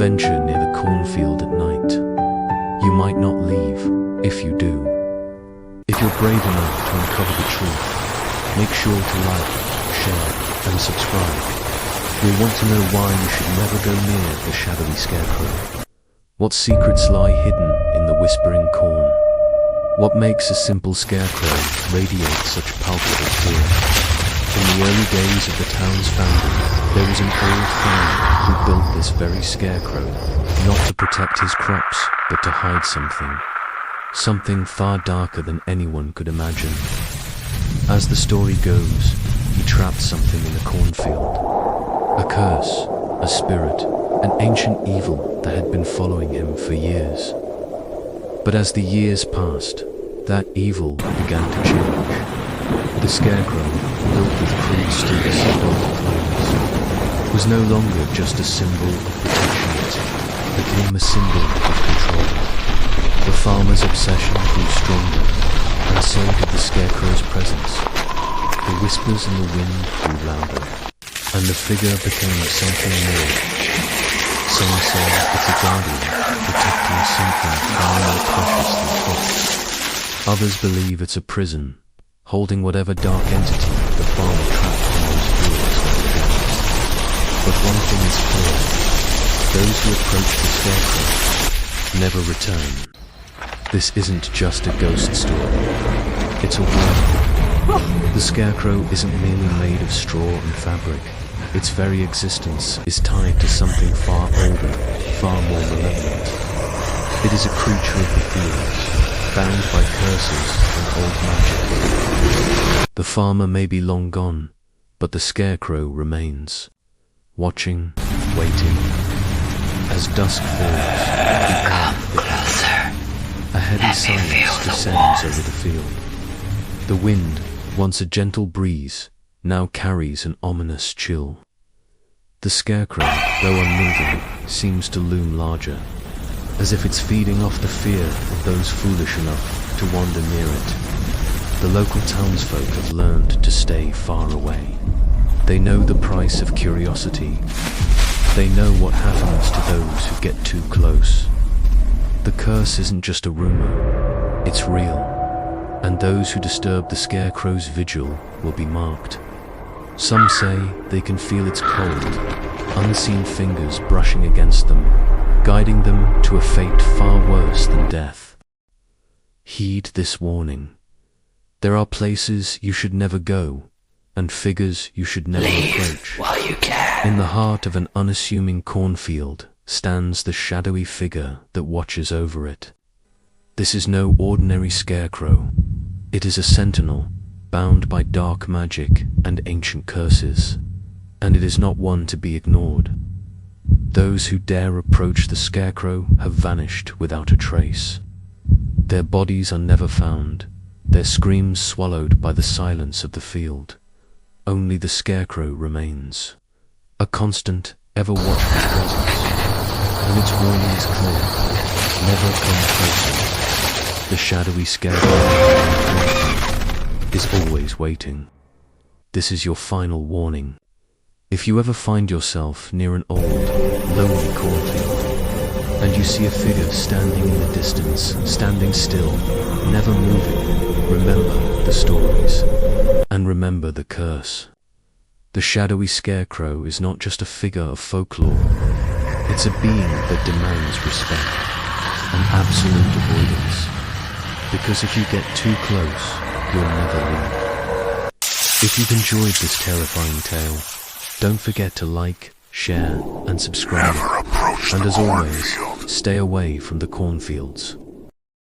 venture near the cornfield at night. You might not leave. If you do, if you're brave enough to uncover the truth, make sure to like, share, and subscribe. You'll want to know why you should never go near the Shadowy Scarecrow. What secrets lie hidden in the whispering corn? What makes a simple scarecrow radiate such palpable fear? In the early days of the town's founding, there was an old farmer who built this very scarecrow, not to protect his crops, but to hide something. Something far darker than anyone could imagine. As the story goes, he trapped something in the cornfield. A curse, a spirit, an ancient evil that had been following him for years. But as the years passed, that evil began to change. The scarecrow, built with crude sticks and old clothes, was no longer just a symbol of protection, it became a symbol of control. The farmer's obsession grew stronger, and so did the scarecrow's presence. The whispers in the wind grew louder, and the figure became something more. Some say it's a guardian, protecting something far more precious than food. Others believe it's a prison, holding whatever dark entity the farmer trapped in those fields. But one thing is clear: those who approach the scarecrow never return. This isn't just a ghost story, it's a warning. The scarecrow isn't merely made of straw and fabric. Its very existence is tied to something far older, far more malevolent. It is a creature of the fields, bound by curses and old magic. The farmer may be long gone, but the scarecrow remains, watching, waiting. As dusk falls, the air thickens. A heavy silence descends over the field. The wind, once a gentle breeze, now carries an ominous chill. The scarecrow, though unmoving, seems to loom larger, as if it's feeding off the fear of those foolish enough to wander near it. The local townsfolk have learned to stay far away. They know the price of curiosity. They know what happens to those who get too close. The curse isn't just a rumor, it's real, and those who disturb the scarecrow's vigil will be marked. Some say they can feel its cold, unseen fingers brushing against them, guiding them to a fate far worse than death. Heed this warning. There are places you should never go, and figures you should never approach. While you can. In the heart of an unassuming cornfield stands the shadowy figure that watches over it. This is no ordinary scarecrow. It is a sentinel, bound by dark magic and ancient curses, and it is not one to be ignored. Those who dare approach the scarecrow have vanished without a trace. Their bodies are never found, their screams swallowed by the silence of the field. Only the scarecrow remains, a constant, ever-watchful presence, and its warning is clear: never come closer. The shadowy scarecrow is always waiting. This is your final warning. If you ever find yourself near an old, lonely cornfield, and you see a figure standing in the distance, standing still, never moving, remember the stories, and remember the curse. The shadowy scarecrow is not just a figure of folklore, it's a being that demands respect, and absolute avoidance. Because if you get too close, you'll never leave. If you've enjoyed this terrifying tale, don't forget to like, share, and subscribe. And as always, stay away from the cornfields.